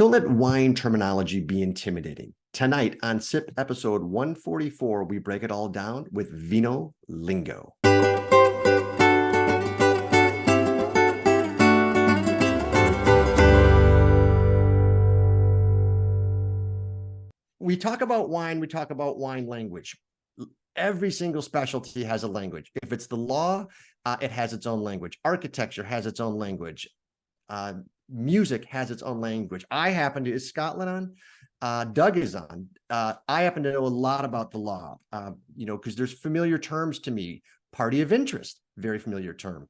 Don't let wine terminology be intimidating. Tonight on SIP episode 144, we break it all down with Vino Lingo. We talk about wine language. Every single specialty has a language. If it's the law, it has its own language. Architecture has its own language. Music has its own language. Is Scotland on? Doug is on. I happen to know a lot about the law, because there's familiar terms to me. Party of interest, very familiar term.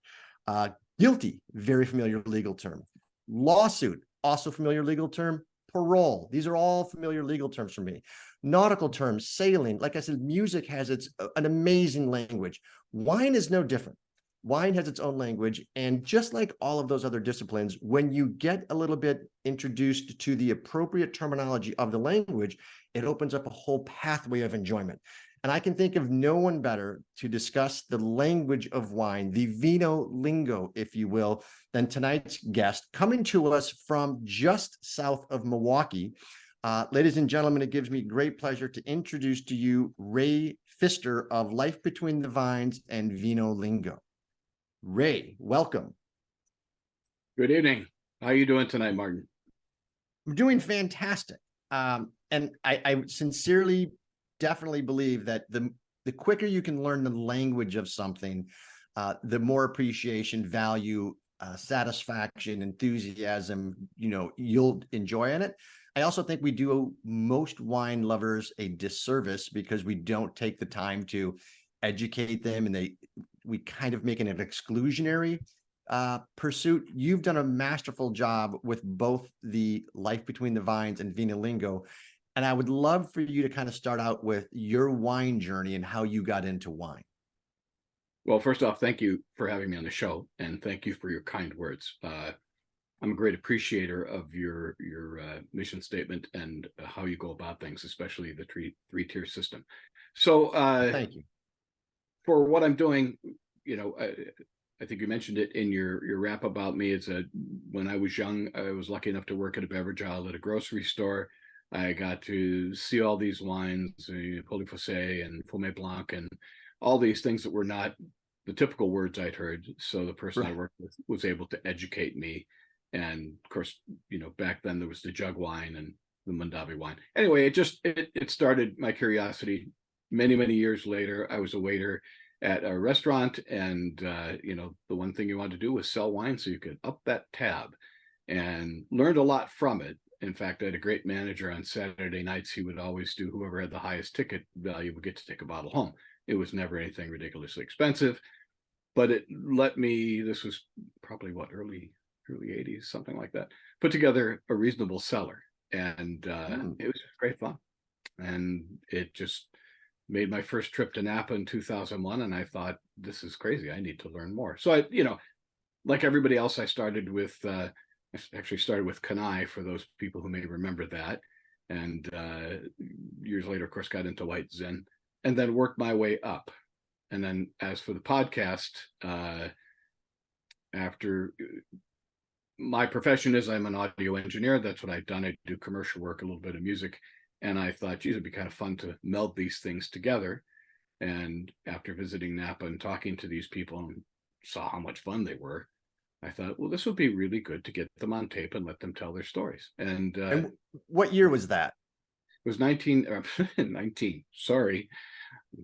Guilty, very familiar legal term. Lawsuit, also familiar legal term. Parole, these are all familiar legal terms for me. Nautical terms, sailing, like I said, music has an amazing language. Wine is no different. Wine has its own language, and just like all of those other disciplines, when you get a little bit introduced to the appropriate terminology of the language, it opens up a whole pathway of enjoyment. And I can think of no one better to discuss the language of wine, the Vino Lingo, if you will, than tonight's guest, coming to us from just south of Milwaukee. Ladies and gentlemen, it gives me great pleasure to introduce to you Ray Pfister of Life Between the Vines and Vino Lingo. Ray, welcome. Good evening. How are you doing tonight, Martin? I'm doing fantastic. And I sincerely, definitely believe that the quicker you can learn the language of something, the more appreciation, value, satisfaction, enthusiasm, you'll enjoy in it. I also think we do most wine lovers a disservice because we don't take the time to educate them, and we kind of make it an exclusionary pursuit. You've done a masterful job with both the Life Between the Vines and Vino Lingo. And I would love for you to kind of start out with your wine journey and how you got into wine. Well, first off, thank you for having me on the show, and thank you for your kind words. I'm a great appreciator of your mission statement and how you go about things, especially the three-tier system. So thank you. For what I'm doing, I think you mentioned it in your rap about me. When I was young, I was lucky enough to work at a beverage aisle at a grocery store. I got to see all these wines, Polyfossé and Fumé Blanc, and all these things that were not the typical words I'd heard. So the person I worked with was able to educate me. And of course, back then there was the jug wine and the Mondavi wine. Anyway, it started my curiosity. Many, many years later, I was a waiter at a restaurant, and the one thing you wanted to do was sell wine so you could up that tab, and learned a lot from it. In fact, I had a great manager on Saturday nights. He would always do whoever had the highest ticket value would get to take a bottle home. It was never anything ridiculously expensive, but it let me, this was probably early 80s, something like that, put together a reasonable cellar. And it was great fun. And it just made my first trip to Napa in 2001. And I thought, this is crazy. I need to learn more. So I, like everybody else, I started with, Kanai, for those people who may remember that. And years later, of course, got into White Zin, and then worked my way up. And then as for the podcast, after my profession is I'm an audio engineer. That's what I've done. I do commercial work, a little bit of music. And I thought, geez, it'd be kind of fun to meld these things together. And after visiting Napa and talking to these people and saw how much fun they were, I thought, well, this would be really good to get them on tape and let them tell their stories. And what year was that? It was 19. Sorry,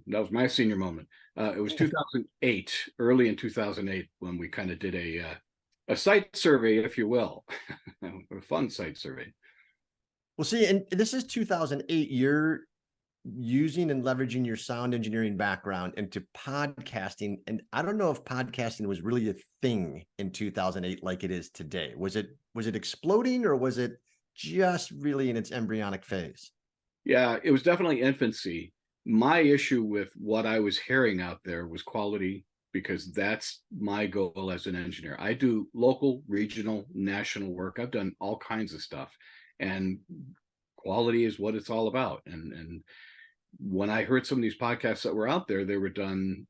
that was my senior moment. It was 2008, early in 2008, when we kind of did a site survey, if you will, a fun site survey. Well, see, and this is 2008. You're using and leveraging your sound engineering background into podcasting. And I don't know if podcasting was really a thing in 2008 like it is today. Was it exploding, or was it just really in its embryonic phase? Yeah, it was definitely infancy. My issue with what I was hearing out there was quality, because that's my goal as an engineer. I do local, regional, national work. I've done all kinds of stuff, and quality is what it's all about. And when I heard some of these podcasts that were out there, they were done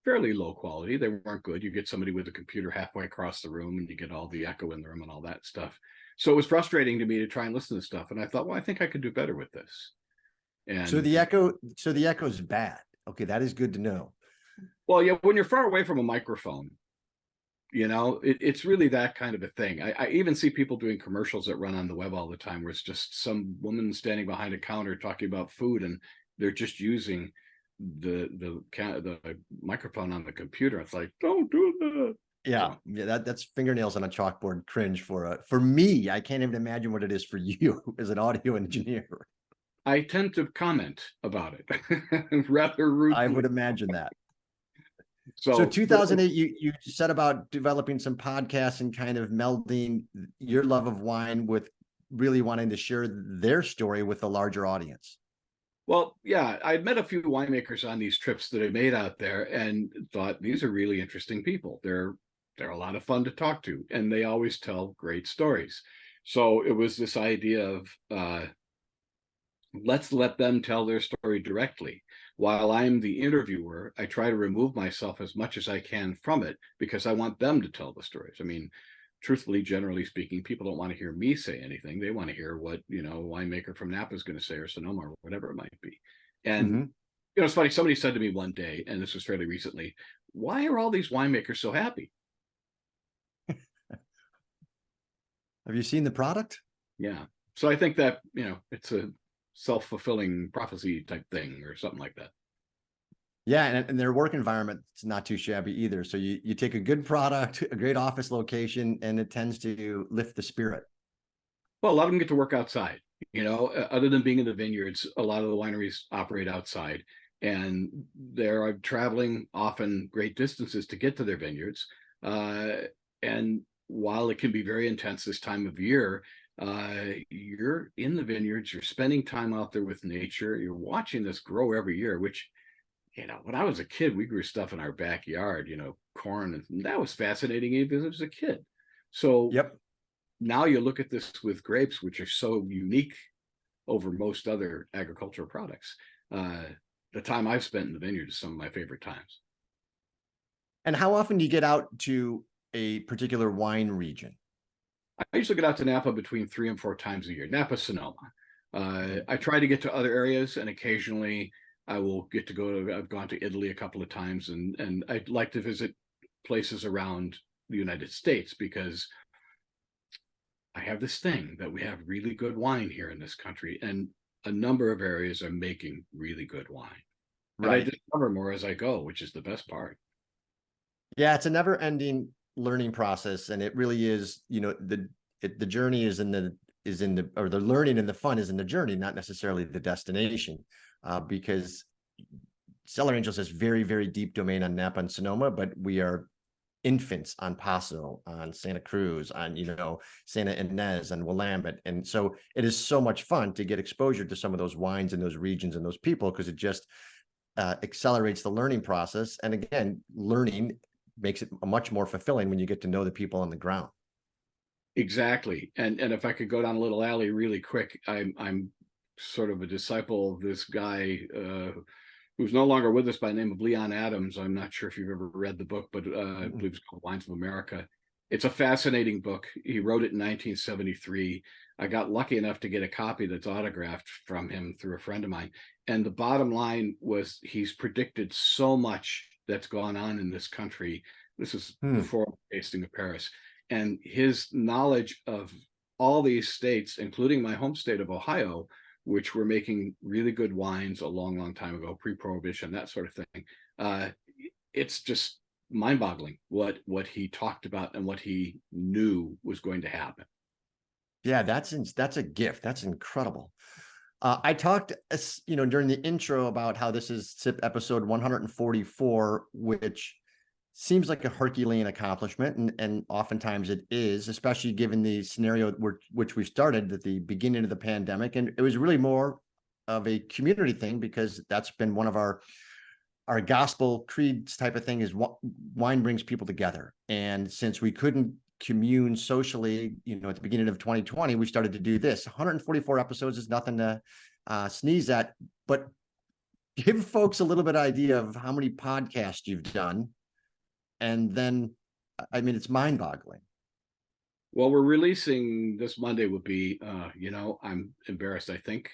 fairly low quality. They weren't good. You get somebody with a computer halfway across the room and you get all the echo in the room and all that stuff. So it was frustrating to me to try and listen to stuff. And I thought, well, I think I could do better with this. So And the echo's bad. Okay, that is good to know. well, yeah, when you're far away from a microphone, it's really that kind of a thing. I even see people doing commercials that run on the web all the time where it's just some woman standing behind a counter talking about food, and they're just using the microphone on the computer. It's like, don't do that. Yeah, So yeah, that's fingernails on a chalkboard cringe for me. I can't even imagine what it is for you as an audio engineer. I tend to comment about it rather I would rudely. imagine that. So So 2008, you said about developing some podcasts and kind of melding your love of wine with really wanting to share their story with a larger audience. well, yeah, I'd met a few winemakers on these trips that I made out there and thought these are really interesting people. They're a lot of fun to talk to, and they always tell great stories. So it was this idea of let's let them tell their story directly. While I'm the interviewer, I try to remove myself as much as I can from it because I want them to tell the stories. I mean, truthfully, generally speaking, people don't want to hear me say anything. They want to hear what, a winemaker from Napa is going to say, or Sonoma, or whatever it might be. And, it's funny. Somebody said to me one day, and this was fairly recently, why are all these winemakers so happy? Have you seen the product? Yeah. So I think that, it's a self-fulfilling prophecy type thing or something like that. Yeah, and their work environment is not too shabby either. So you take a good product, a great office location, and it tends to lift the spirit. Well, a lot of them get to work outside. Other than being in the vineyards, a lot of the wineries operate outside, and they're traveling often great distances to get to their vineyards. And while it can be very intense this time of year, you're in the vineyards, you're spending time out there with nature, you're watching this grow every year, which, when I was a kid, we grew stuff in our backyard, corn, and that was fascinating even as a kid. So Yep. now you look at this with grapes, which are so unique over most other agricultural products. The time I've spent in the vineyard is some of my favorite times. And how often do you get out to a particular wine region? I usually get out to Napa between 3 and 4 times a year. Napa, Sonoma. I try to get to other areas, and occasionally I will get to go to. I've gone to Italy a couple of times, and I'd like to visit places around the United States because I have this thing that we have really good wine here in this country, and a number of areas are making really good wine. And I Right. discover more as I go, which is the best part. Yeah, it's a never-ending learning process, and it really is. The journey is in the or the learning and the fun is in the journey, not necessarily the destination. Because Cellar Angels has very, very deep domain on Napa and Sonoma, but we are infants on Paso, on Santa Cruz, on Santa Ynez and Willamette, and so it is so much fun to get exposure to some of those wines and those regions and those people because it just accelerates the learning process. And again, learning makes it much more fulfilling when you get to know the people on the ground. Exactly. And if I could go down a little alley really quick, I'm sort of a disciple of this guy who's no longer with us by the name of Leon Adams. I'm not sure if you've ever read the book, but I believe it's called Wines of America. It's a fascinating book. He wrote it in 1973. I got lucky enough to get a copy that's autographed from him through a friend of mine. And the bottom line was he's predicted so much that's gone on in this country. This is before tasting of Paris. And his knowledge of all these states, including my home state of Ohio, which were making really good wines a long, long time ago, pre-prohibition, that sort of thing. It's just mind-boggling what he talked about and what he knew was going to happen. Yeah, that's a gift. That's incredible. I talked, during the intro about how this is SIP episode 144, which seems like a Herculean accomplishment, and oftentimes it is, especially given the scenario which we started at the beginning of the pandemic. And it was really more of a community thing because that's been one of our gospel creeds type of thing is wine brings people together. And since we couldn't commune socially, at the beginning of 2020, we started to do this. 144 episodes is nothing to sneeze at, but give folks a little bit of idea of how many podcasts you've done. And then, I mean, it's mind-boggling. Well, we're releasing this Monday would be, I'm embarrassed. I think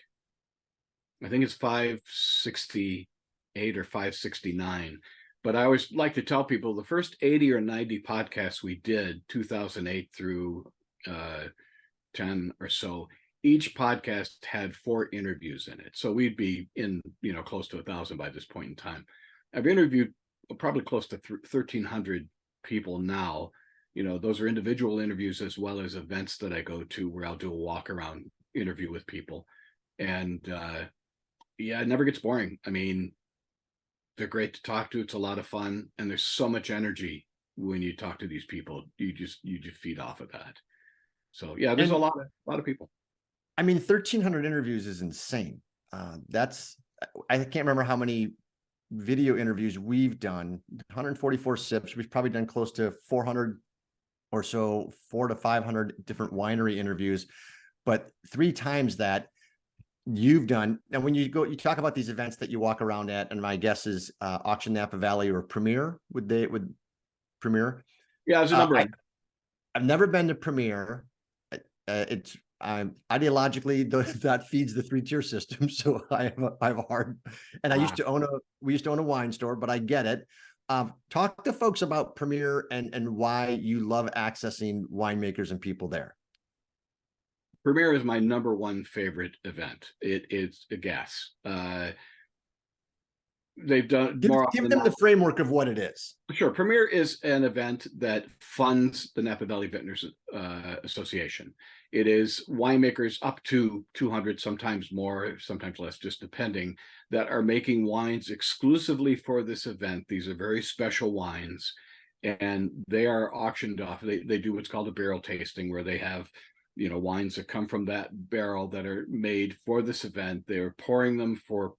it's 568 or 569. But I always like to tell people the first 80 or 90 podcasts we did, 2008 through 10 or so, each podcast had 4 interviews in it. So we'd be in, close to 1,000 by this point in time. I've interviewed probably close to 1,300 people now. Those are individual interviews as well as events that I go to where I'll do a walk around interview with people. And yeah, it never gets boring. I mean, they're great to talk to. It's a lot of fun. And there's so much energy when you talk to these people. You just feed off of that. So yeah, there's And a lot of people. I mean, 1,300 interviews is insane. I can't remember how many video interviews we've done. 144 sips. We've probably done close to 400 or so, 400 to 500 different winery interviews, but 3 times that you've done. And when you talk about these events that you walk around at, and my guess is Auction Napa Valley or Premier. Would Premier? Yeah, there's a number. I've never been to Premier. It's ideologically that feeds the 3-tier system, so I have a hard. And we used to own a wine store, but I get it. Talk to folks about Premier and why you love accessing winemakers and people there. Premier is my number 1 favorite event. It's a gas. They've done give them the framework of what it is. Sure. Premier is an event that funds the Napa Valley Vintners Association. It is winemakers up to 200, sometimes more, sometimes less, just depending, that are making wines exclusively for this event. These are very special wines, and they are auctioned off. They do what's called a barrel tasting, where they have wines that come from that barrel that are made for this event. They're pouring them for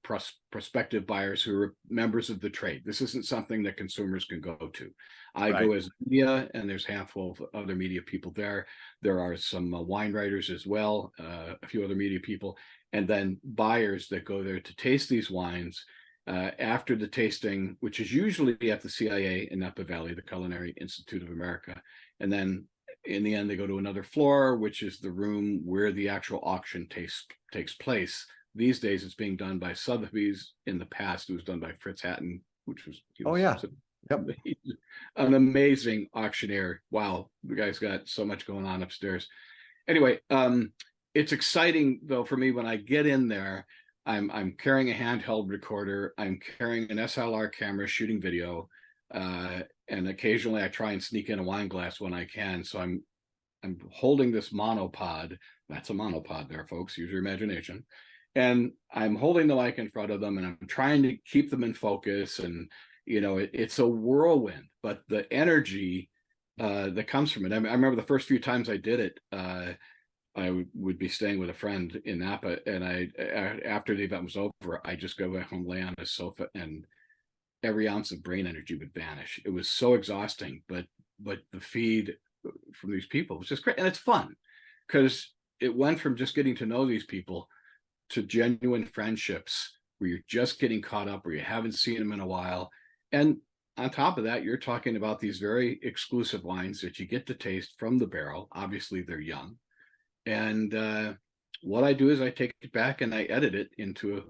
prospective buyers who are members of the trade. This isn't something that consumers can go to. I go as media, and there's a handful of other media people there. There are some wine writers as well, a few other media people, and then buyers that go there to taste these wines after the tasting, which is usually at the CIA in Napa Valley, the Culinary Institute of America. And then in the end, they go to another floor, which is the room where the actual auction takes place. These days, it's being done by Sotheby's. In the past, it was done by Fritz Hatton, which was an amazing auctioneer. Wow, the guy's got so much going on upstairs. Anyway, it's exciting though for me when I get in there. I'm carrying a handheld recorder. I'm carrying an SLR camera shooting video. And occasionally I try and sneak in a wine glass when I can. So I'm holding this monopod. That's a monopod there, folks. Use your imagination. And I'm holding the mic in front of them, and I'm trying to keep them in focus. And it's a whirlwind, but the energy that comes from it. I remember the first few times I did it. I would be staying with a friend in Napa, and after the event was over, I just go back home, lay on a sofa, and every ounce of brain energy would vanish. It was so exhausting, but the feed from these people was just great. And it's fun because it went from just getting to know these people to genuine friendships where you're just getting caught up, where you haven't seen them in a while. And on top of that, you're talking about these very exclusive wines that you get to taste from the barrel. Obviously, they're young. And what I do is I take it back and I edit it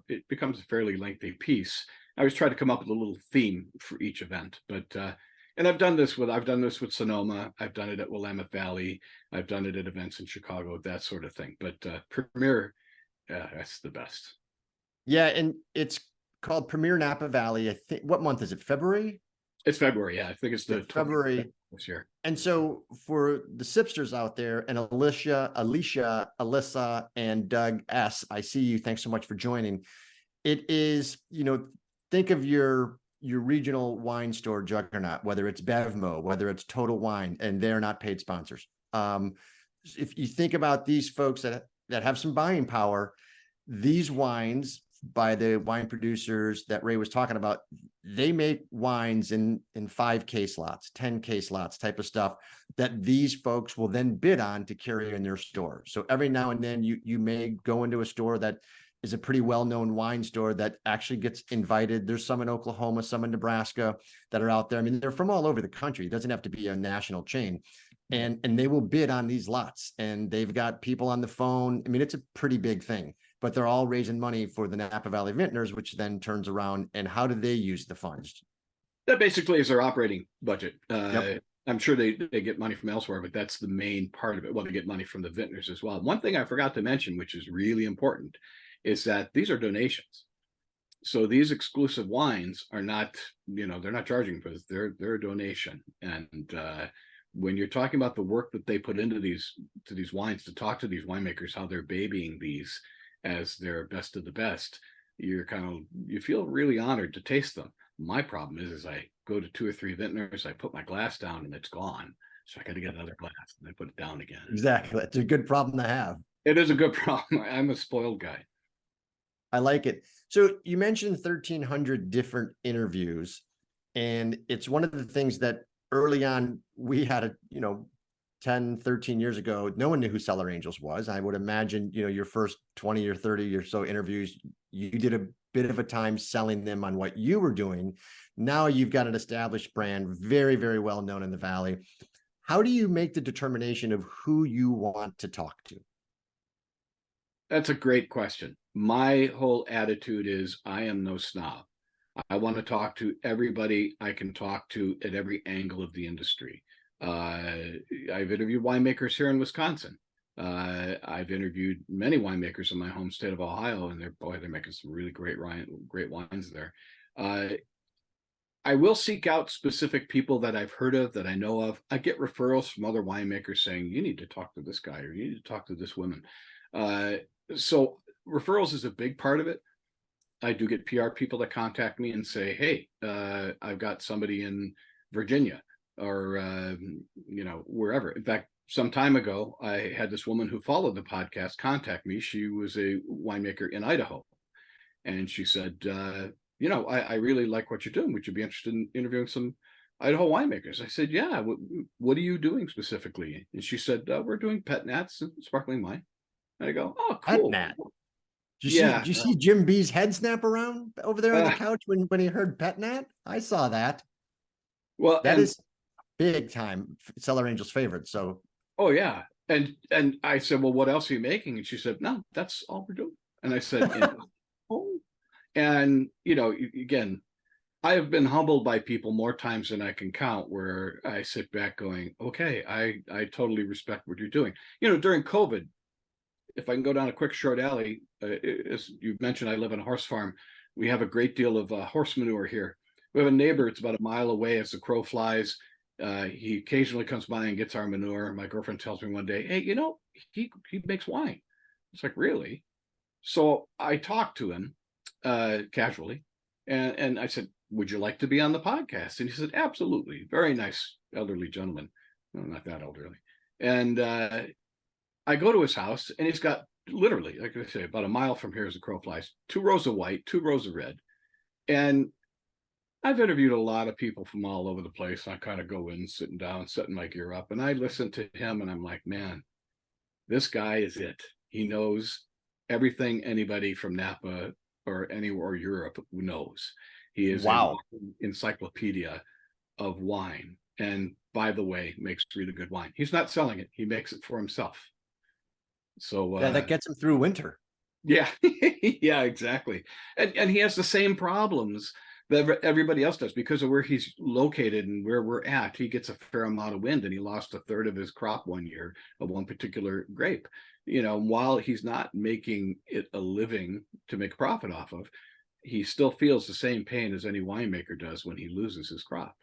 it becomes a fairly lengthy piece. I always try to come up with a little theme for each event, but and I've done this with Sonoma. I've done it at Willamette Valley. I've done it at events in Chicago, that sort of thing. But Premier, that's the best. Yeah, and it's called Premier Napa Valley. I think, what month is it? February? It's February. Yeah, I think it's the February this year. And so for the sipsters out there, and Alicia, Alyssa, and Doug S., I see you. Thanks so much for joining. It is, think of your regional wine store juggernaut, whether it's Bevmo, whether it's Total Wine, and they're not paid sponsors. If you think about these folks that have some buying power, these wines by the wine producers that Ray was talking about, they make wines in 5 case lots, 10 case lots type of stuff that these folks will then bid on to carry in their store. So every now and then you may go into a store that is a pretty well-known wine store that actually gets invited. There's some in Oklahoma, some in Nebraska that are out there. I mean, they're from all over the country. It doesn't have to be a national chain. and they will bid on these lots, and they've got people on the phone. I mean, it's a pretty big thing, but they're all raising money for the Napa Valley Vintners, which then turns around, and how do they use the funds? That basically is their operating budget. Yep. I'm sure they get money from elsewhere, but that's the main part of it. Well, they get money from the vintners as well. One thing I forgot to mention, which is really important, is that these are donations. So these exclusive wines are not, they're not charging for this. They're a donation. And when you're talking about the work that they put into these wines, to talk to these winemakers, how they're babying these as their best of the best, you feel really honored to taste them. My problem is I go to 2 or 3 vintners, I put my glass down and it's gone. So I got to get another glass and I put it down again. Exactly. It's a good problem to have. It is a good problem. I'm a spoiled guy. I like it. So you mentioned 1,300 different interviews, and it's one of the things that early on we had 10, 13 years ago, no one knew who Cellar Angels was. I would imagine, your first 20 or 30 or so interviews, you did a bit of a time selling them on what you were doing. Now you've got an established brand, very, very well known in the Valley. How do you make the determination of who you want to talk to? That's a great question. My whole attitude is I am no snob. I want to talk to everybody I can talk to at every angle of the industry. I've interviewed winemakers here in Wisconsin. I've interviewed many winemakers in my home state of Ohio, and they're making some really great wines there. I will seek out specific people that I've heard of, that I know of. I get referrals from other winemakers saying, you need to talk to this guy, or you need to talk to this woman. So referrals is a big part of it. I do get PR people that contact me and say, hey, I've got somebody in Virginia or, wherever. In fact, some time ago, I had this woman who followed the podcast contact me. She was a winemaker in Idaho. And she said, I really like what you're doing. Would you be interested in interviewing some Idaho winemakers? I said, yeah. What are you doing specifically? And she said, we're doing pet nats and sparkling wine. And I go, oh, cool. Pet nat. Did you see Jim B's head snap around over there on the couch when he heard pet nat? I saw that. Well, that is big time Cellar Angels favorite. So, oh yeah. And I said, well, what else are you making? And she said, no, that's all we're doing. And I said, oh. And, again, I have been humbled by people more times than I can count, where I sit back going, okay, I totally respect what you're doing. During COVID, if I can go down a quick short alley, as you mentioned, I live on a horse farm. We have a great deal of horse manure here. We have a neighbor, it's about a mile away as the crow flies. He occasionally comes by and gets our manure. My girlfriend tells me one day, hey, he makes wine. It's like, really? So I talked to him casually, and I said, would you like to be on the podcast? And he said, absolutely. Very nice elderly gentleman. No, not that elderly. And I go to his house, and he's got, literally, like I say, about a mile from here as the crow flies, 2 rows of white, 2 rows of red. And I've interviewed a lot of people from all over the place. I kind of go in, sitting down, setting my gear up, and I listen to him, and I'm like, man, this guy is it. He knows everything anybody from Napa or anywhere or Europe knows. He is an encyclopedia of wine. And by the way, makes really good wine. He's not selling it. He makes it for himself. So that gets him through winter. Yeah, yeah, exactly. And he has the same problems that everybody else does because of where he's located and where we're at. He gets a fair amount of wind, and he lost a third of his crop one year of one particular grape. While he's not making it a living to make a profit off of, he still feels the same pain as any winemaker does when he loses his crop.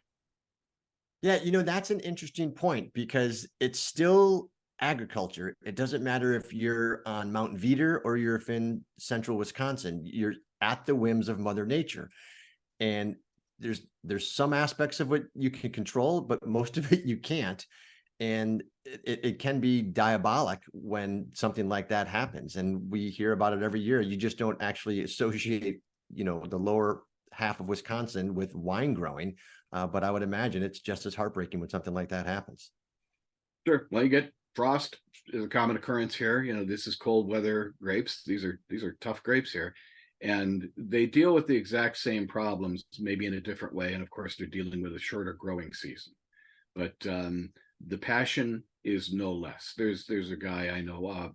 Yeah, that's an interesting point, because it's still agriculture. It doesn't matter if you're on Mount Veeder or you're in central Wisconsin. You're at the whims of Mother Nature. And there's some aspects of what you can control, but most of it you can't. And it can be diabolic when something like that happens. And we hear about it every year. You just don't actually associate, the lower half of Wisconsin with wine growing. But I would imagine it's just as heartbreaking when something like that happens. Sure. Well, you get frost is a common occurrence here. This is cold weather grapes. These are tough grapes here. And they deal with the exact same problems, maybe in a different way. And of course, they're dealing with a shorter growing season. But The passion is no less. There's a guy I know,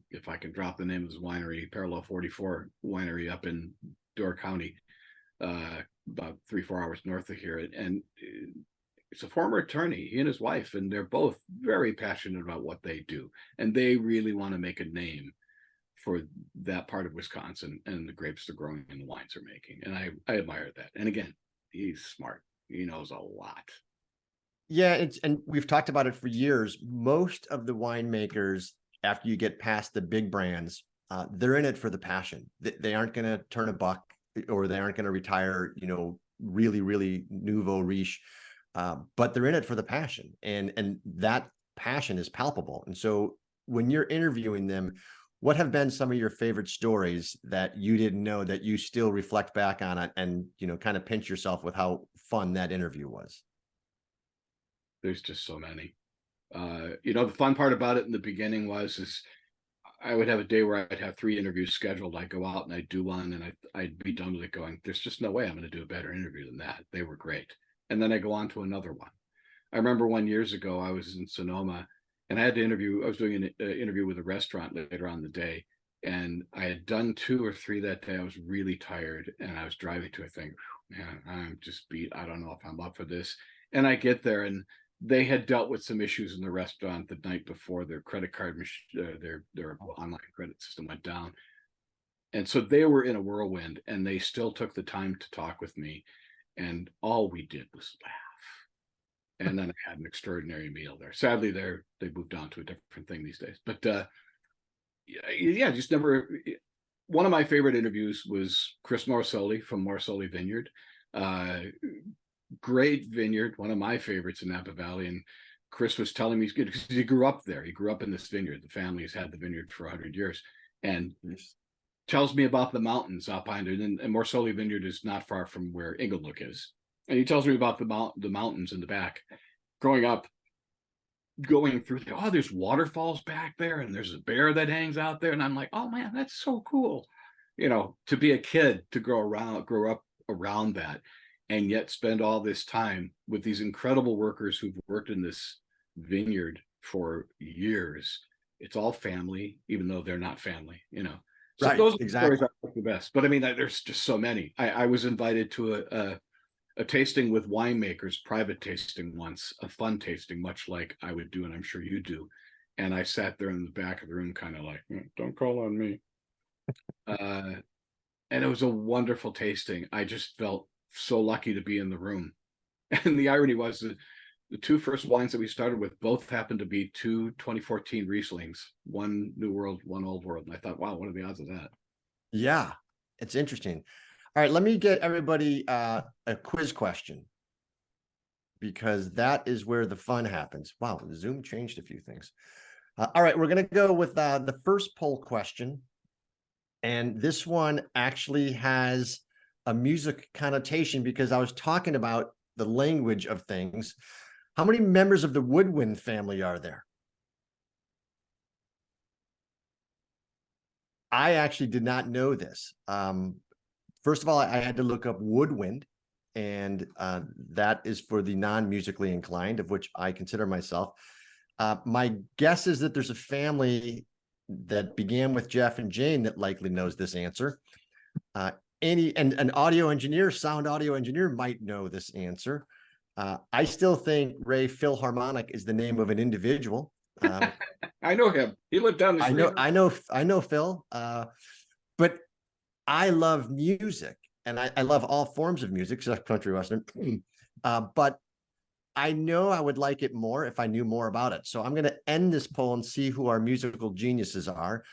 if I can drop the name of his winery, Parallel 44 Winery up in Door County, about 3-4 hours north of here, and it's a former attorney, he and his wife, and they're both very passionate about what they do, and they really want to make a name for that part of Wisconsin and the grapes they're growing and the wines they're making. And I admire that. And again, he's smart. He knows a lot. Yeah, and we've talked about it for years. Most of the winemakers, after you get past the big brands, they're in it for the passion. They aren't going to turn a buck, or they aren't going to retire, really, really nouveau riche. But they're in it for the passion, and that passion is palpable. And so when you're interviewing them, what have been some of your favorite stories that you didn't know that you still reflect back on it and, kind of pinch yourself with how fun that interview was? There's just so many. The fun part about it in the beginning is I would have a day where I'd have 3 interviews scheduled. I'd go out and I'd do one, and I'd be done with it going, there's just no way I'm going to do a better interview than that. They were great. And then I go on to another one. I remember years ago, I was in Sonoma, and I was doing an interview with a restaurant later on in the day. And I had done 2 or 3 that day. I was really tired, and I was driving to a thing. Man, I'm just beat. I don't know if I'm up for this. And I get there, and they had dealt with some issues in the restaurant the night before. Their credit card, their online credit system went down. And so they were in a whirlwind, and they still took the time to talk with me. And all we did was laugh. And then I had an extraordinary meal there. Sadly, they moved on to a different thing these days. But yeah, just never. One of my favorite interviews was Chris Morsoli from Morsoli Vineyard. Great vineyard, one of my favorites in Napa Valley. And Chris was telling me, because he grew up there. He grew up in this vineyard. The family has had the vineyard for 100 years. And tells me about the mountains up behind it. And Morsoli Vineyard is not far from where Inglenook is. And he tells me about the mountains in the back. Growing up, going through, there's waterfalls back there, and there's a bear that hangs out there. And I'm like, oh man, that's so cool. To be a kid, to grow up around that, and yet spend all this time with these incredible workers who've worked in this vineyard for years. It's all family, even though they're not family, So Right, those are exactly. the stories I like the best. But I mean, there's just so many. I was invited to a tasting with winemakers, private tasting once, a fun tasting, much like I would do, and I'm sure you do. And I sat there in the back of the room, kind of like, don't call on me. And it was a wonderful tasting. I just felt so lucky to be in the room. And the irony was that the 2 first wines that we started with both happened to be 2 2014 Rieslings, one New World, one Old World. And I thought, wow, what are the odds of that? Yeah, it's interesting. All right, let me get everybody a quiz question, because that is where the fun happens. Wow, Zoom changed a few things. All right, we're going to go with the first poll question. And this one actually has a music connotation, because I was talking about the language of things. How many members of the woodwind family are there? I actually did not know this. First of all, I had to look up woodwind, and that is for the non-musically inclined, of which I consider myself. My guess is that there's a family that began with Jeff and Jane that likely knows this answer. An audio engineer, sound audio engineer, might know this answer. I still think Ray Philharmonic is the name of an individual. I know him. He lived down the street. I know Phil. But I love music, and I love all forms of music, except country western. But I know I would like it more if I knew more about it. So I'm going to end this poll and see who our musical geniuses are.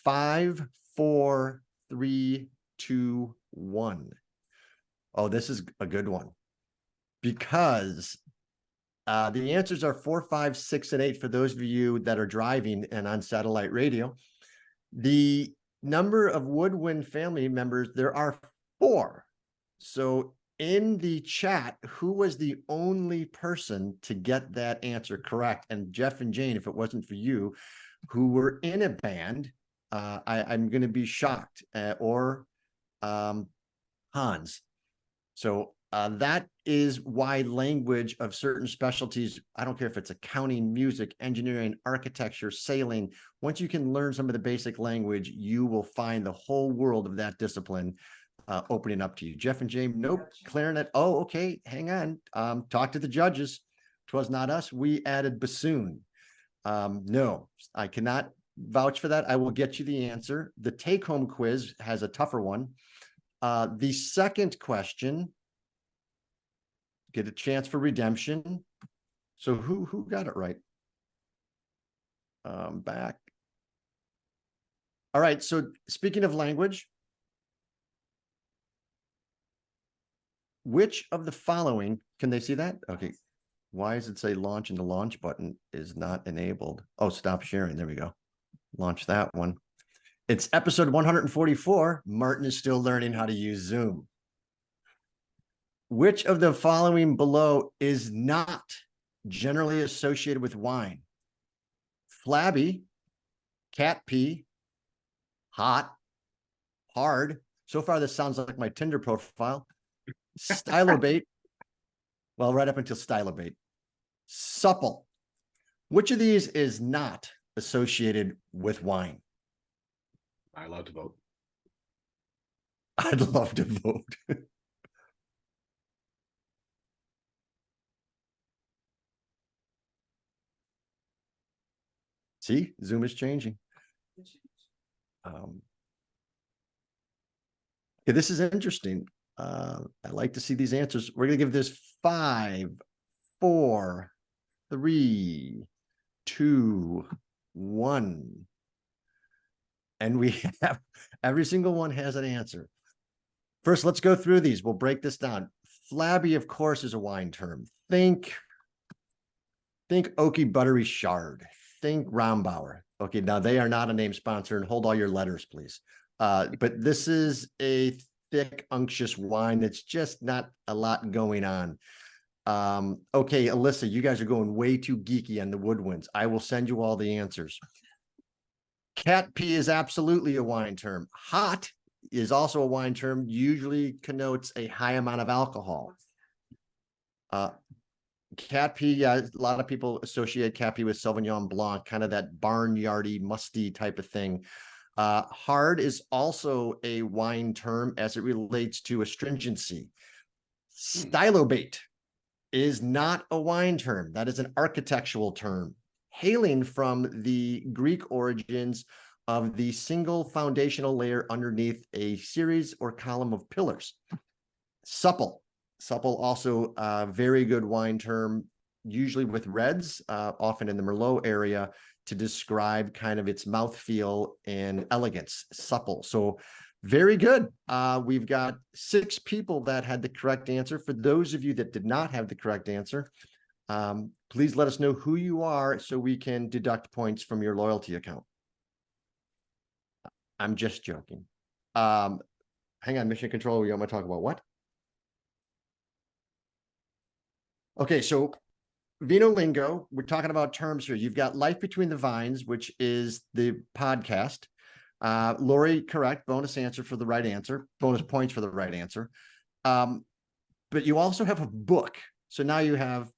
5, 4, 3, 2, 1. Oh, this is a good one, because the answers are 4, 5, 6, and 8 for those of you that are driving and on satellite radio. The number of woodwind family members, there are 4. So in the chat, who was the only person to get that answer correct? And Jeff and Jane, if it wasn't for you, who were in a band, I'm going to be shocked. Or Hans. So That is why language of certain specialties, I don't care if it's accounting, music, engineering, architecture, sailing, once you can learn some of the basic language, you will find the whole world of that discipline opening up to you. Jeff and James, nope. Clarinet, oh, okay, hang on. Talk to the judges. 'Twas not us. We added bassoon. No, I cannot vouch for that. I will get you the answer. The take-home quiz has a tougher one. The second question, get a chance for redemption. So who got it right? Back. All right. So speaking of language, which of the following, can they see that? Okay. Why does it say launch and the launch button is not enabled? Oh, stop sharing. There we go. Launch that one. It's episode 144. Martin is still learning how to use Zoom. Which of the following below is not generally associated with wine? Flabby, cat pee, hot, hard. So far, this sounds like my Tinder profile. Stylobate. Well, right up until stylobate. Supple. Which of these is not associated with wine? I'm allowed to vote. I'd love to vote. See, Zoom is changing. Okay, this is interesting. I like to see these answers. We're going to give this 5, 4, 3, 2, 1. And we have every single one has an answer. First, let's go through these. We'll break this down. Flabby, of course, is a wine term. Think oaky buttery shard. Think Rombauer. Okay, now they are not a name sponsor, and hold all your letters, please. But this is a thick, unctuous wine that's just not a lot going on. Okay, Alyssa, you guys are going way too geeky on the woodwinds. I will send you all the answers. Cat pee is absolutely a wine term. Hot is also a wine term, usually connotes a high amount of alcohol. Cat pee, yeah, a lot of people associate cat pee with Sauvignon Blanc, kind of that barnyardy, musty type of thing. Hard is also a wine term as it relates to astringency. Stylobate is not a wine term. That is an architectural term, hailing from the Greek origins of the single foundational layer underneath a series or column of pillars. Supple also a very good wine term, usually with reds, often in the Merlot area, to describe kind of its mouthfeel and elegance. Supple. So very good. We've got 6 people that had the correct answer. For those of you that did not have the correct answer, please let us know who you are so we can deduct points from your loyalty account. I'm just joking. Hang on, Mission Control, you want to talk about what? Okay, so Vino Lingo, we're talking about terms here. You've got Life Between the Vines, which is the podcast. Lori, correct. Bonus answer for the right answer. Bonus points for the right answer. But you also have a book. So now you have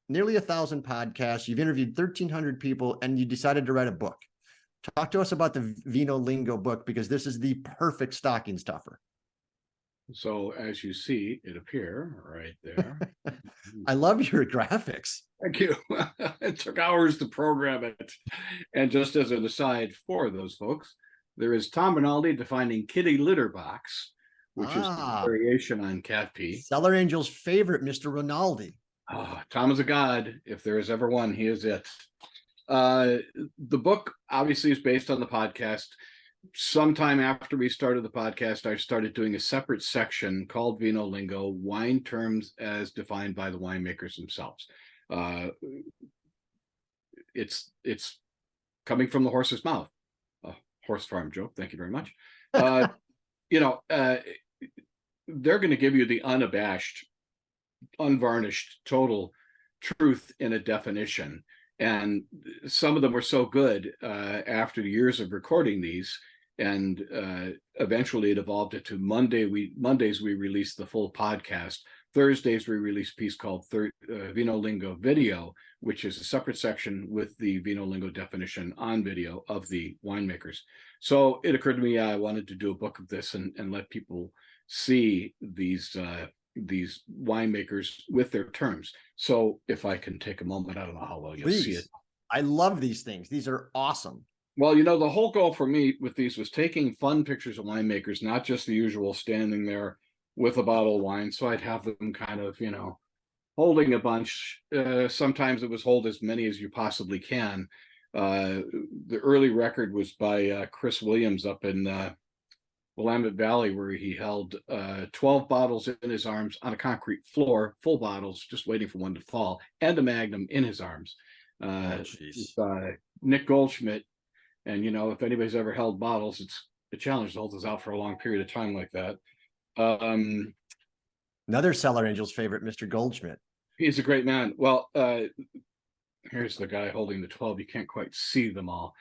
nearly 1,000 podcasts. You've interviewed 1,300 people, and you decided to write a book. Talk to us about the Vino Lingo book, because this is the perfect stocking stuffer. So as you see it appear right there. I love your graphics. Thank you. It took hours to program it. And just as an aside for those folks, there is Tom Rinaldi defining kitty litter box, which is a variation on cat pee. Cellar Angels' favorite, Mr. Rinaldi. Tom is a god. If there is ever one, he is it. The book obviously is based on the podcast. Sometime after we started the podcast, I started doing a separate section called Vino Lingo, wine terms as defined by the winemakers themselves. It's coming from the horse's mouth. Horse farm joke. Thank you very much. They're going to give you the unabashed, unvarnished, total truth in a definition. And some of them were so good after the years of recording these, and eventually it evolved into Mondays we released the full podcast. Thursdays, we release a piece called Vino Lingo Video, which is a separate section with the Vino Lingo definition on video of the winemakers. So it occurred to me I wanted to do a book of this and let people see these winemakers with their terms. So if I can take a moment, I don't know how well you'll see it. I love these things. These are awesome. Well, you know, the whole goal for me with these was taking fun pictures of winemakers, not just the usual standing there with a bottle of wine. So I'd have them kind of, you know, holding a bunch. Sometimes it was hold as many as you possibly can. The early record was by Chris Williams up in Willamette Valley, where he held 12 bottles in his arms on a concrete floor, full bottles, just waiting for one to fall, and a Magnum in his arms. Nick Goldschmidt. And, you know, if anybody's ever held bottles, it's a challenge to hold this out for a long period of time like that. Another Cellar Angels favorite, Mr. Goldschmidt. He's a great man. Well, here's the guy holding the 12. You can't quite see them all.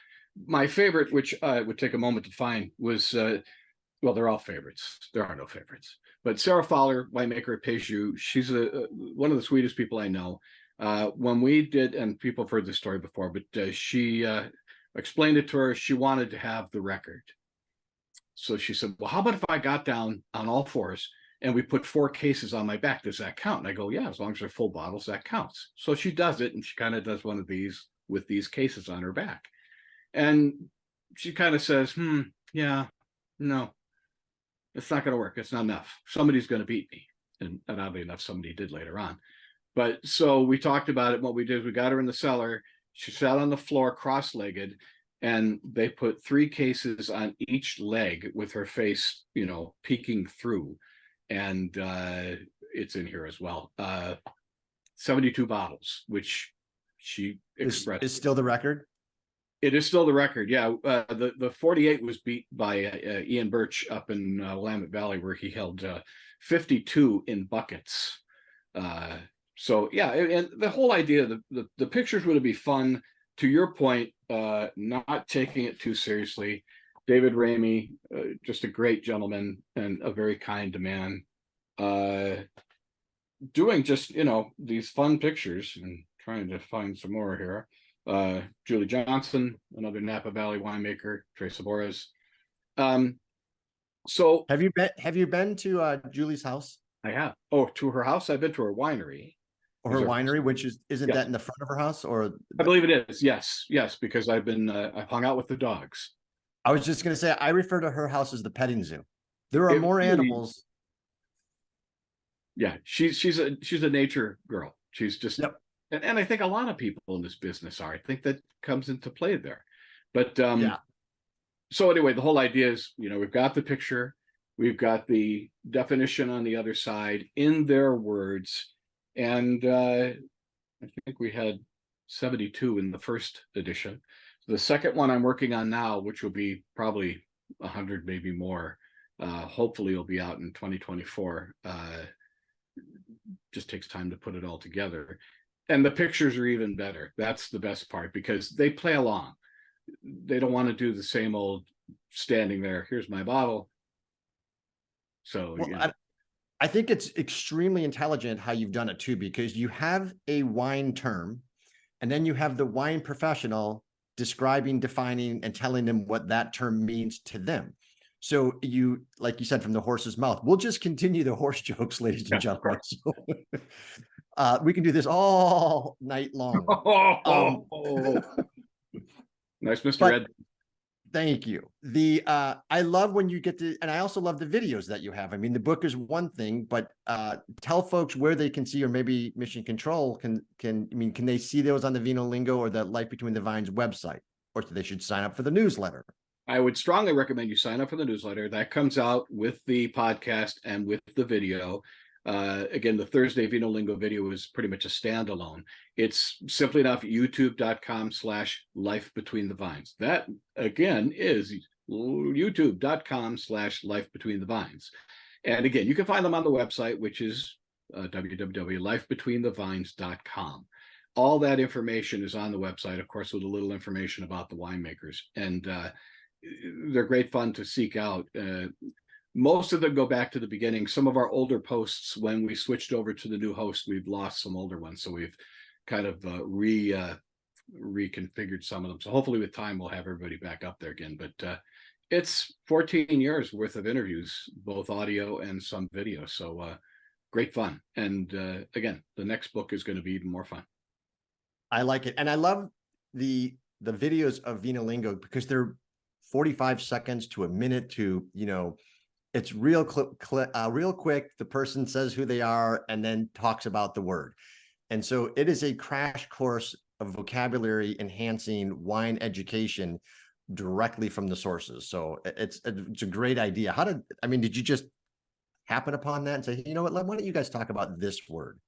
My favorite, which I would take a moment to find, was, well, they're all favorites. There are no favorites. But Sarah Fowler, winemaker at Pejou, she's one of the sweetest people I know. When we did, and people have heard this story before, but she explained it to her, she wanted to have the record. So she said, well, how about if I got down on all fours and we put 4 cases on my back? Does that count? And I go, yeah, as long as they're full bottles, that counts. So she does it, and she kind of does one of these with these cases on her back. And she kind of says, yeah, no, it's not going to work. It's not enough. Somebody's going to beat me. And oddly enough, somebody did later on. But so we talked about it. What we did is we got her in the cellar. She sat on the floor cross-legged, and they put 3 cases on each leg with her face, you know, peeking through. And it's in here as well. 72 bottles, which she expressed. Is still the record? It is still the record, yeah. The 48 was beat by Ian Birch up in Willamette Valley, where he held 52 in buckets. So yeah, and the whole idea, the pictures would be fun. To your point, not taking it too seriously. David Ramey, just a great gentleman and a very kind man, doing just, you know, these fun pictures, and trying to find some more here. Julie Johnson, another Napa Valley winemaker, Trey Sabores. So have you been to Julie's house? I have. Oh, to her house? I've been to her winery. Or her winery, which isn't that in the front of her house? Or I believe it is. Yes, because I've hung out with the dogs. I was just going to say, I refer to her house as the petting zoo. There are more animals. Yeah, she's a nature girl. She's just, and I think a lot of people in this business are. I think that comes into play there. But yeah. So anyway, the whole idea is, you know, we've got the picture, we've got the definition on the other side in their words. And I think we had 72 in the first edition. The second one I'm working on now, which will be probably 100, maybe more, hopefully it'll be out in 2024. Just takes time to put it all together. And the pictures are even better. That's the best part, because they play along. They don't want to do the same old standing there, here's my bottle. So, well, yeah. I think it's extremely intelligent how you've done it too, because you have a wine term, and then you have the wine professional describing, defining, and telling them what that term means to them. So you, like you said, from the horse's mouth. We'll just continue the horse jokes, ladies and gentlemen. So, we can do this all night long. Nice, Mr. Ed. Thank you. I love when you get to, and I also love the videos that you have. I mean, the book is one thing, but tell folks where they can see, or maybe Mission Control can they see those on the Vino Lingo or the Life Between the Vines website, or they should sign up for the newsletter? I would strongly recommend you sign up for the newsletter. That comes out with the podcast and with the video. Again, the Thursday Vino Lingo video is pretty much a standalone. It's simply enough youtube.com/Life Between the Vines. That again is youtube.com/Life Between the Vines. And again, you can find them on the website, which is www.lifebetweenthevines.com. All that information is on the website, of course, with a little information about the winemakers. And they're great fun to seek out. most of them go back to the beginning. Some of our older posts, when we switched over to the new host, we've lost some older ones. So we've kind of reconfigured some of them. So hopefully with time, we'll have everybody back up there again. But it's 14 years worth of interviews, both audio and some video. So great fun. And again, the next book is going to be even more fun. I like it. And I love the videos of Vino Lingo because they're 45 seconds to a minute to, it's real real quick. The person says who they are and then talks about the word. And so it is a crash course of vocabulary enhancing wine education directly from the sources. So it's a great idea. Did you just happen upon that and say, you know what, why don't you guys talk about this word?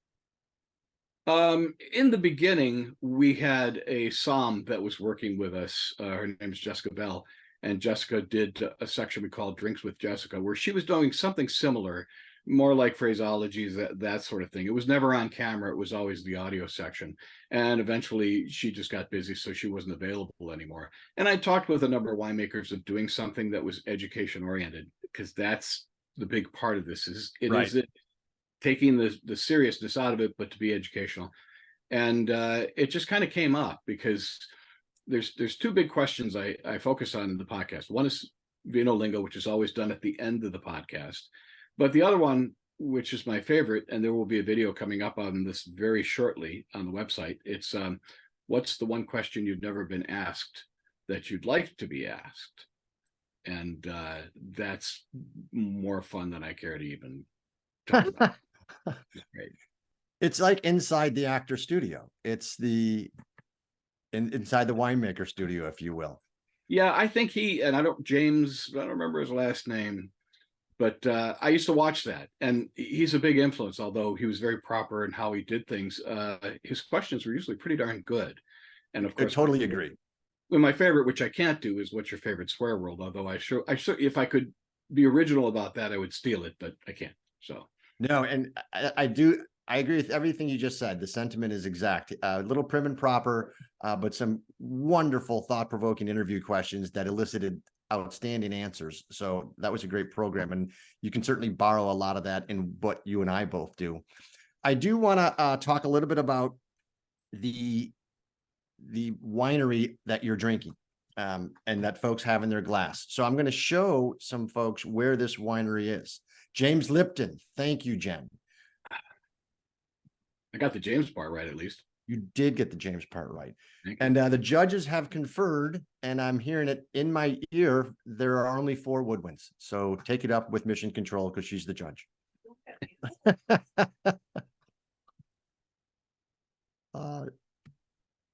In the beginning, we had a som that was working with us. Her name is Jessica Bell. And Jessica did a section we called Drinks with Jessica, where she was doing something similar, more like phraseologies, that sort of thing. It was never on camera. It was always the audio section. And eventually she just got busy, so she wasn't available anymore. And I talked with a number of winemakers of doing something that was education oriented, because that's the big part of this is taking the seriousness out of it, but to be educational. And it just kind of came up because there's two big questions I focus on in the podcast. One is Vino Lingo, which is always done at the end of the podcast. But the other one, which is my favorite, and there will be a video coming up on this very shortly on the website. It's what's the one question you've never been asked that you'd like to be asked? And that's more fun than I care to even talk about. Great. It's like inside the actor studio. It's inside the winemaker studio, if you will. Yeah, I think I don't remember his last name, but I used to watch that, and he's a big influence, although he was very proper in how he did things. His questions were usually pretty darn good. And of course, I totally agree. Well, my favorite, which I can't do, is what's your favorite swear word? Although I sure, if I could be original about that, I would steal it, but I can't. So no, and I agree with everything you just said. The sentiment is exact. A little prim and proper, but some wonderful, thought-provoking interview questions that elicited outstanding answers. So that was a great program, and you can certainly borrow a lot of that in what you and I both do. I do want to talk a little bit about the winery that you're drinking and that folks have in their glass. So I'm going to show some folks where this winery is. James Lipton. Thank you, Jen. I got the James part right, at least. You did get the James part right. And the judges have conferred, and I'm hearing it in my ear, there are only 4 Woodwinds. So take it up with Mission Control because she's the judge.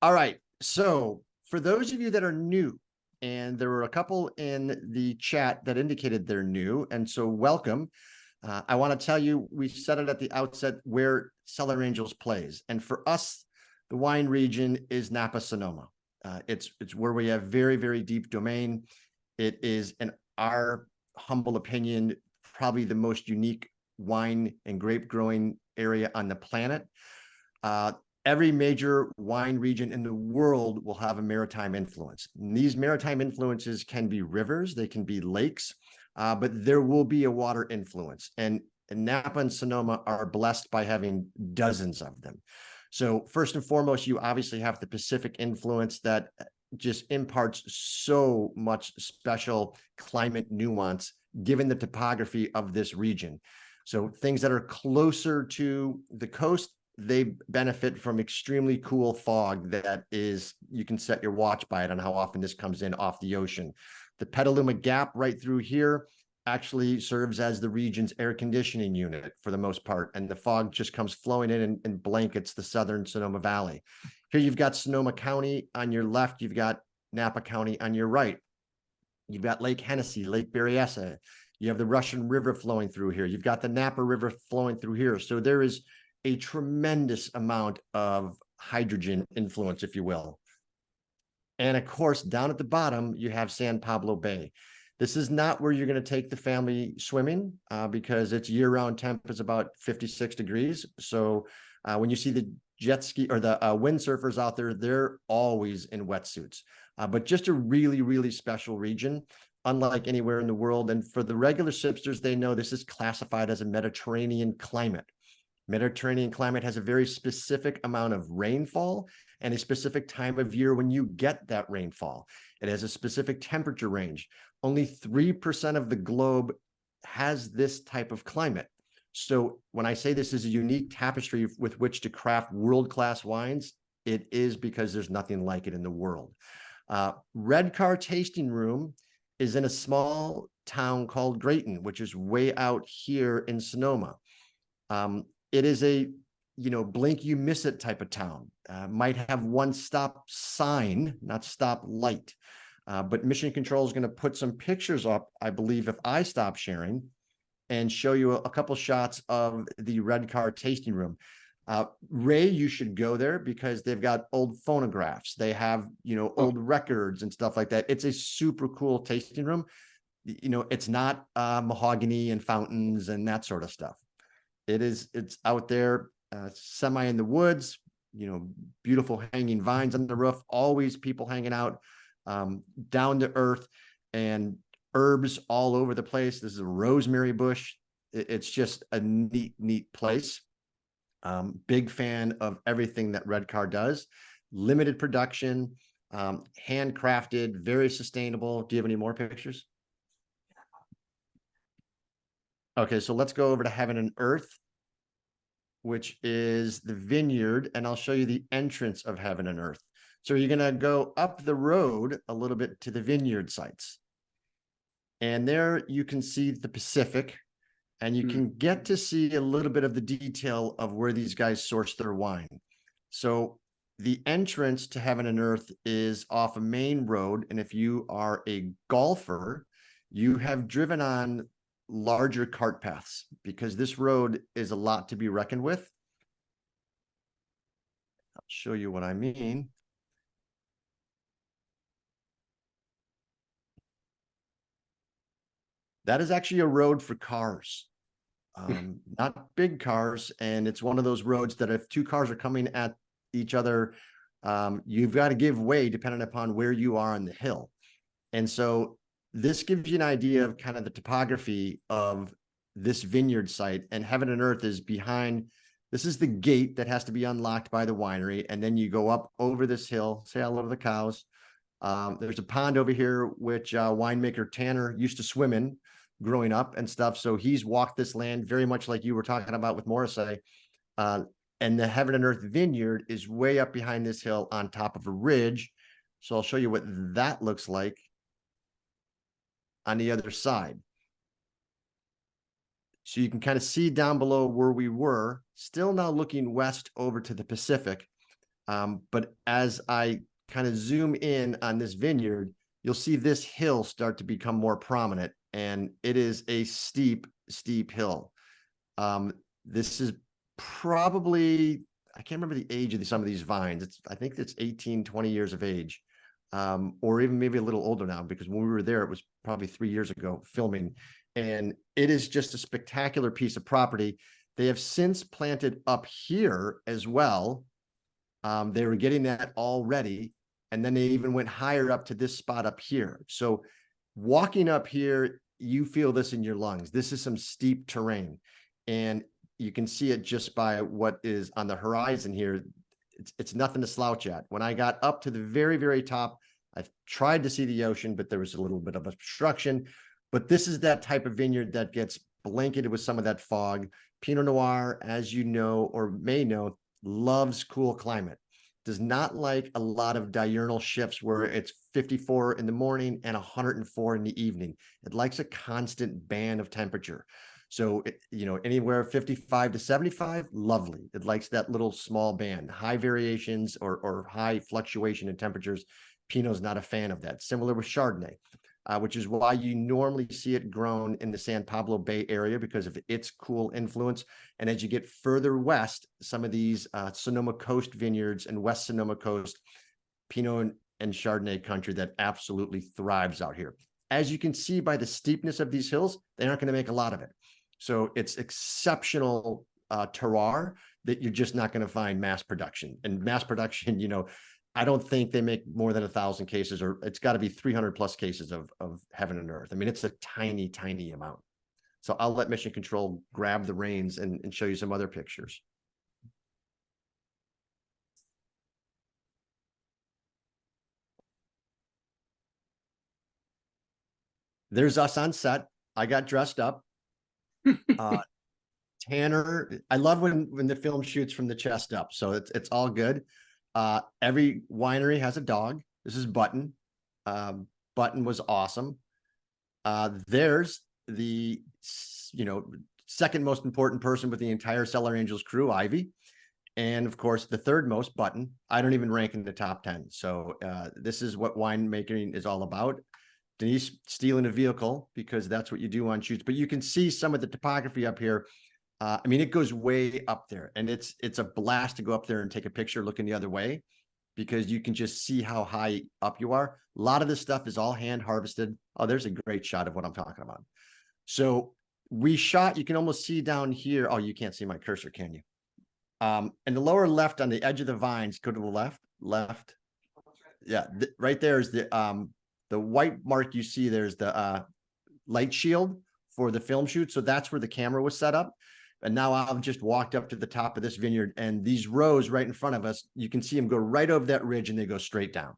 All right. So for those of you that are new, and there were a couple in the chat that indicated they're new, and so welcome. I want to tell you, we said it at the outset where Cellar Angels plays. And for us, the wine region is Napa Sonoma. It's where we have very, very deep domain. It is, in our humble opinion, probably the most unique wine and grape growing area on the planet. Every major wine region in the world will have a maritime influence. And these maritime influences can be rivers, they can be lakes, but there will be a water influence. And Napa and Sonoma are blessed by having dozens of them. So first and foremost, you obviously have the Pacific influence that just imparts so much special climate nuance given the topography of this region. So things that are closer to the coast, they benefit from extremely cool fog that is, you can set your watch by it on how often this comes in off the ocean. The Petaluma Gap right through here actually serves as the region's air conditioning unit for the most part, and the fog just comes flowing in and blankets the southern Sonoma Valley. Here you've got Sonoma County on your left, you've got Napa County on your right. You've got Lake Hennessy, Lake Berryessa. You have the Russian River flowing through here. You've got the Napa River flowing through here. So there is a tremendous amount of hydrogen influence, if you will. And of course, down at the bottom, you have San Pablo Bay. This is not where you're going to take the family swimming because its year-round temp is about 56 degrees. So when you see the jet ski or the windsurfers out there, they're always in wetsuits. But just a really, really special region. unlike anywhere in the world. And for the regular sipsters, they know this is classified as a Mediterranean climate. Mediterranean climate has a very specific amount of rainfall and a specific time of year when you get that rainfall. It has a specific temperature range. Only 3% of the globe has this type of climate. So when I say this is a unique tapestry with which to craft world-class wines, it is because there's nothing like it in the world. Red Car Tasting Room is in a small town called Grayton, which is way out here in Sonoma. It is a, blink you miss it type of town. Might have one stop sign, not stop light. But Mission Control is going to put some pictures up, I believe, if I stop sharing, and show you a couple shots of the Red Car Tasting Room. Ray, you should go there because they've got old phonographs. They have, old records and stuff like that. It's a super cool tasting room. It's not mahogany and fountains and that sort of stuff. It's out there, semi in the woods, beautiful hanging vines on the roof, always people hanging out, down to earth, and herbs all over the place. This is a rosemary bush. It's just a neat place. Big fan of everything that Red Car does. Limited production, handcrafted, very sustainable. Do you have any more pictures? Okay, so let's go over to Heaven and Earth, which is the vineyard, and I'll show you the entrance of Heaven and Earth. So you're going to go up the road a little bit to the vineyard sites. And there you can see the Pacific, and you can get to see a little bit of the detail of where these guys source their wine. So the entrance to Heaven and Earth is off a main road. And if you are a golfer, you have driven on larger cart paths because this road is a lot to be reckoned with. I'll show you what I mean. That is actually a road for cars, not big cars. And it's one of those roads that if two cars are coming at each other, you've got to give way depending upon where you are on the hill. And so this gives you an idea of kind of the topography of this vineyard site. And Heaven and Earth is behind. This is the gate that has to be unlocked by the winery. And then you go up over this hill. Say hello to the cows. There's a pond over here, which winemaker Tanner used to swim in growing up and stuff. So he's walked this land very much like you were talking about with Morrissey. And the Heaven and Earth vineyard is way up behind this hill on top of a ridge. So I'll show you what that looks like on the other side. So you can kind of see down below where we were, still now looking west over to the Pacific. But as I kind of zoom in on this vineyard, you'll see this hill start to become more prominent, and it is a steep hill. This is probably, I can't remember the age of some of these vines. I think it's 18, 20 years of age, or even maybe a little older now, because when we were there, it was probably 3 years ago filming, and it is just a spectacular piece of property. They have since planted up here as well. They were getting that already. And then they even went higher up to this spot up here. So walking up here, you feel this in your lungs. This is some steep terrain. And you can see it just by what is on the horizon here. It's nothing to slouch at. When I got up to the very, very top, I tried to see the ocean, but there was a little bit of obstruction. But this is that type of vineyard that gets blanketed with some of that fog. Pinot Noir, as you know or may know, loves cool climate. Does not like a lot of diurnal shifts where it's 54 in the morning and 104 in the evening. It likes a constant band of temperature. So, anywhere 55 to 75, lovely. It likes that little small band. High variations or high fluctuation in temperatures, Pinot's not a fan of that. Similar with Chardonnay, which is why you normally see it grown in the San Pablo Bay area because of its cool influence. And as you get further west, some of these Sonoma Coast vineyards and West Sonoma Coast, Pinot and Chardonnay country that absolutely thrives out here. As you can see by the steepness of these hills, they aren't going to make a lot of it. So it's exceptional terroir that you're just not going to find mass production. And mass production, I don't think they make more than 1,000 cases, or it's got to be 300 plus cases of Heaven and Earth. I mean, it's a tiny, tiny amount. So I'll let Mission Control grab the reins and show you some other pictures. There's us on set. I got dressed up. Tanner, I love when the film shoots from the chest up, so it's all good. Every winery has a dog. This is Button. Button was awesome. There's the second most important person with the entire Cellar Angels crew, Ivy, and of course the third most, Button. I don't even rank in the top 10. So this is what winemaking is all about. Denise stealing a vehicle because that's what you do on shoots, but you can see some of the topography up here. I mean, it goes way up there, and it's a blast to go up there and take a picture looking the other way, because you can just see how high up you are. A lot of this stuff is all hand harvested. Oh, there's a great shot of what I'm talking about. So we shot, you can almost see down here. Oh, you can't see my cursor, can you? In the lower left on the edge of the vines, go to the left. Yeah, right there is the white mark you see. There's the light shield for the film shoot. So that's where the camera was set up. And now I've just walked up to the top of this vineyard, and these rows right in front of us, you can see them go right over that ridge and they go straight down.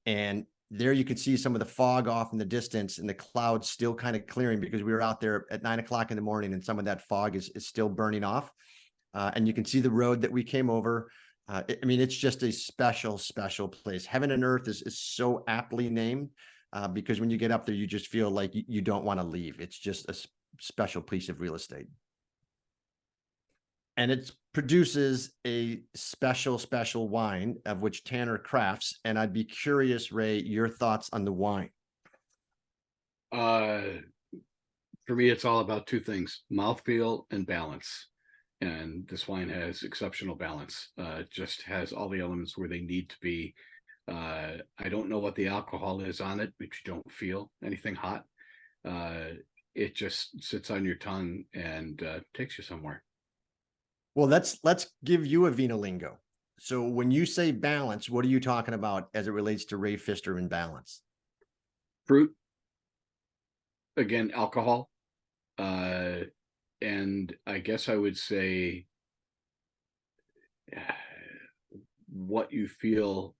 And there you can see some of the fog off in the distance and the clouds still kind of clearing, because we were out there at 9 o'clock in the morning and some of that fog is still burning off. And you can see the road that we came over. I mean, it's just a special, special place. Heaven and Earth is so aptly named because when you get up there, you just feel like you don't want to leave. It's just a special piece of real estate. And it produces a special, special wine of which Tanner crafts. And I'd be curious, Ray, your thoughts on the wine. For me, it's all about two things: mouthfeel and balance. And this wine has exceptional balance. Just has all the elements where they need to be. I don't know what the alcohol is on it, but you don't feel anything hot. It just sits on your tongue and takes you somewhere. Well, let's give you a Vino Lingo. So when you say balance, what are you talking about as it relates to Ray Pfister and balance? Fruit, again, alcohol, and I guess I would say what you feel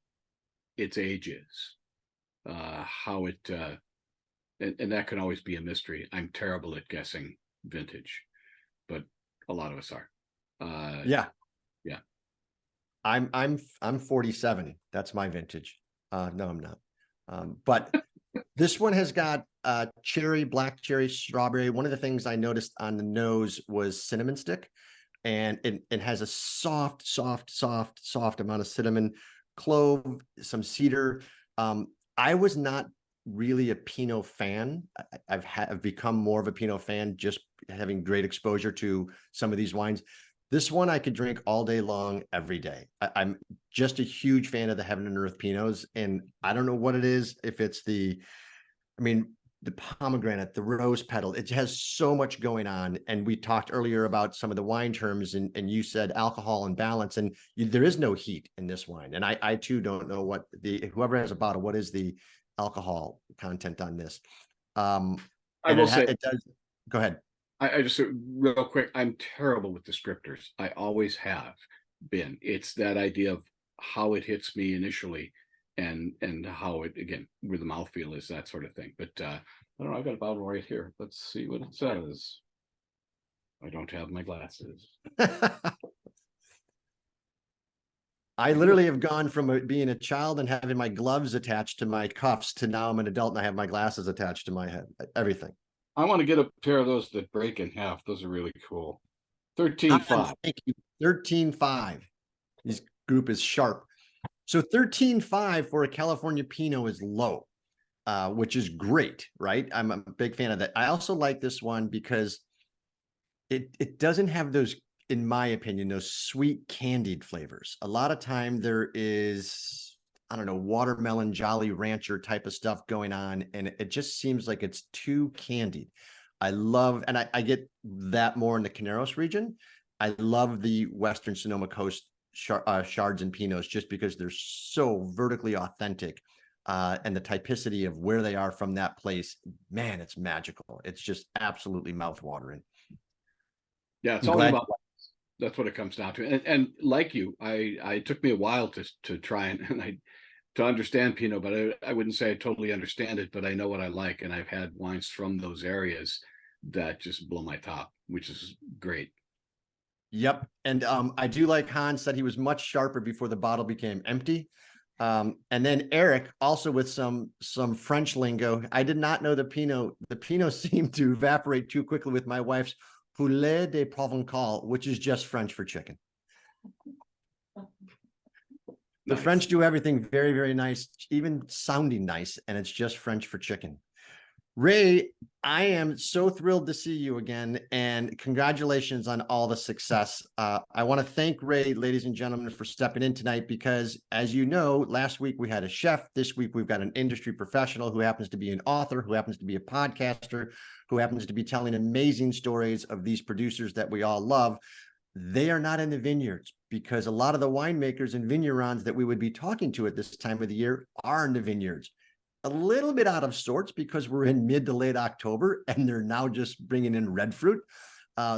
its age is, how it, and that can always be a mystery. I'm terrible at guessing vintage, but a lot of us are. Yeah. Yeah. I'm 47. That's my vintage. No, I'm not. But this one has got cherry, black cherry, strawberry. One of the things I noticed on the nose was cinnamon stick, and it has a soft amount of cinnamon, clove, some cedar. I was not really a Pinot fan. I've become more of a Pinot fan just having great exposure to some of these wines. This one I could drink all day long, every day. I'm just a huge fan of the Heaven and Earth Pinots, and I don't know what it is. If it's the pomegranate, the rose petal, it has so much going on. And we talked earlier about some of the wine terms, and you said alcohol and balance, and there is no heat in this wine. And I too don't know what whoever has a bottle, what is the alcohol content on this? I will say it does. Go ahead. I just real quick, I'm terrible with descriptors. I always have been. It's that idea of how it hits me initially and how it, again, where the mouthfeel is, that sort of thing. But I don't know, I've got a bottle right here. Let's see what it says. I don't have my glasses. I literally have gone from being a child and having my gloves attached to my cuffs to now I'm an adult and I have my glasses attached to my head. Everything. I want to get a pair of those that break in half. Those are really cool. 13.5. Thank you. 13.5. This group is sharp. So 13.5 for a California Pinot is low, which is great, right? I'm a big fan of that. I also like this one because it doesn't have those, in my opinion, those sweet candied flavors. A lot of time there is, I don't know, watermelon Jolly Rancher type of stuff going on, and it just seems like it's too candied. I love, and I get that more in the Caneros region. I love the Western Sonoma Coast Shards and Pinots, just because they're so vertically authentic. And the typicity of where they are from that place, man, it's magical. It's just absolutely mouthwatering. Yeah, it's I'm all glad. about, that's what it comes down to. And like you, I took me a while to try and to understand Pinot, but I wouldn't say I totally understand it, but I know what I like, and I've had wines from those areas that just blow my top, which is great. Yep. And I do like Hans said he was much sharper before the bottle became empty. And then Eric also with some French lingo. I did not know the Pinot seemed to evaporate too quickly with my wife's poulet de Provençal, which is just French for chicken. The Nice. French do everything very, very nice, even sounding nice, and it's just French for chicken. Ray, I am so thrilled to see you again, and congratulations on all the success. I want to thank Ray, ladies and gentlemen, for stepping in tonight because, as you know, last week we had a chef. This week we've got an industry professional who happens to be an author, who happens to be a podcaster, who happens to be telling amazing stories of these producers that we all love. They are not in the vineyards because a lot of the winemakers and vignerons that we would be talking to at this time of the year are in the vineyards. A little bit out of sorts because we're in mid to late October and they're now just bringing in red fruit.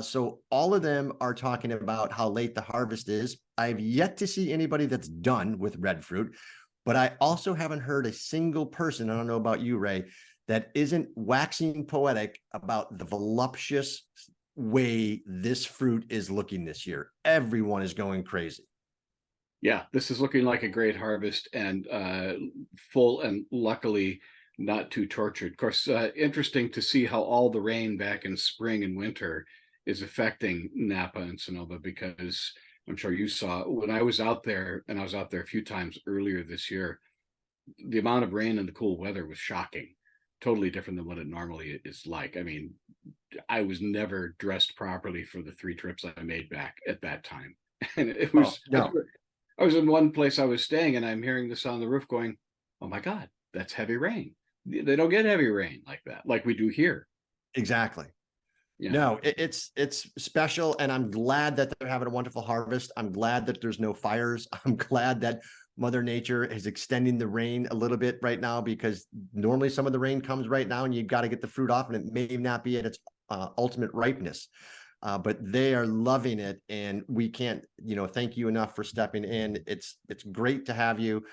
So all of them are talking about how late the harvest is. I've yet to see anybody that's done with red fruit, but I also haven't heard a single person, I don't know about you, Ray, that isn't waxing poetic about the voluptuous way this fruit is looking this year. Everyone is going crazy. Yeah, this is looking like a great harvest and full and luckily not too tortured. Of course, interesting to see how all the rain back in spring and winter is affecting Napa and Sonoma, because I'm sure you saw when I was out there, and I was out there a few times earlier this year, the amount of rain and the cool weather was shocking. Totally different than what it normally is like. I mean, I was never dressed properly for the 3 trips I made back at that time. And it was, no. I was in one place I was staying and I'm hearing this on the roof going, oh my God, that's heavy rain. They don't get heavy rain like that, like we do here. Exactly. Yeah. No, it's special, and I'm glad that they're having a wonderful harvest. I'm glad that there's no fires. I'm glad that Mother Nature is extending the rain a little bit right now, because normally some of the rain comes right now and you've got to get the fruit off and it may not be at its ultimate ripeness. But they are loving it, and we can't, thank you enough for stepping in. It's great to have you.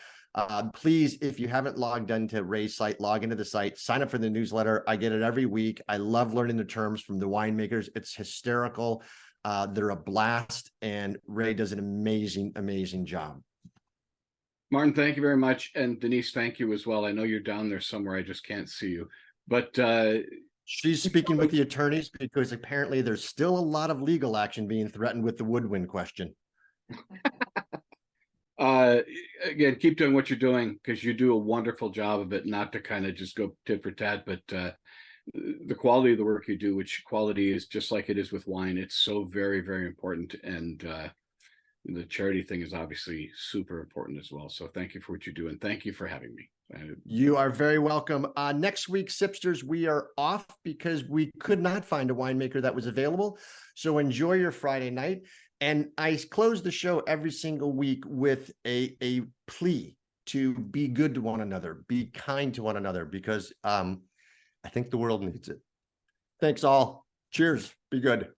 Please, if you haven't logged into Ray's site, log into the site, sign up for the newsletter. I get it every week. I love learning the terms from the winemakers. It's hysterical. They're a blast, and Ray does an amazing, amazing job. Martin, thank you very much. And Denise, thank you as well. I know you're down there somewhere. I just can't see you. But she's speaking with the attorneys because apparently there's still a lot of legal action being threatened with the woodwind question. Again, keep doing what you're doing, because you do a wonderful job of it, not to kind of just go tit for tat, but the quality of the work you do, which quality is just like it is with wine. It's so very, very important. And the charity thing is obviously super important as well. So thank you for what you do. And thank you for having me. You are very welcome. Next week, Sipsters, we are off because we could not find a winemaker that was available. So enjoy your Friday night. And I close the show every single week with a plea to be good to one another, be kind to one another, because I think the world needs it. Thanks all. Cheers. Be good.